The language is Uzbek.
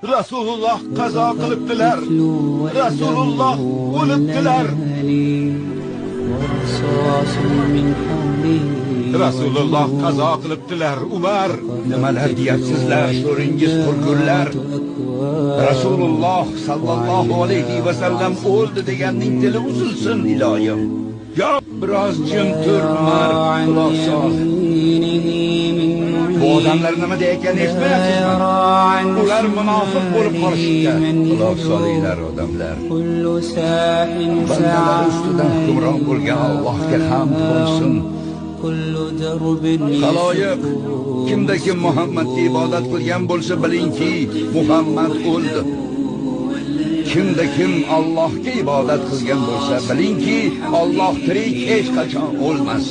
Rasululloh qazo qilibdilar. Rasululloh o'libdilar. Rasululloh qazo qilibdilar. Umar, nimalar deyapsizlar? So'ringiz qurkunlar. Rasululloh sallallohu alayhi va sallam o'ldi deganning tili uzilsin iloyim. Yo, biroz jim tur, Umar, quloq sol. Bu odamlar nima deyotganini eshitmayapsizmi? Ular munofiq bo'lib qolishdi. Quloq solinglar odamlar. Bandalar ustidan hukmron bo'lgan Allohga hamd bo'lsin. Xaloyiq, kimda kim Muhammadga ibodat qilgan bo'lsa bilingki, Muhammad o'ldi. Kimda kim Allohga ibodat qilgan bo'lsa bilingki, Alloh tirik, hech qachon o'lmas.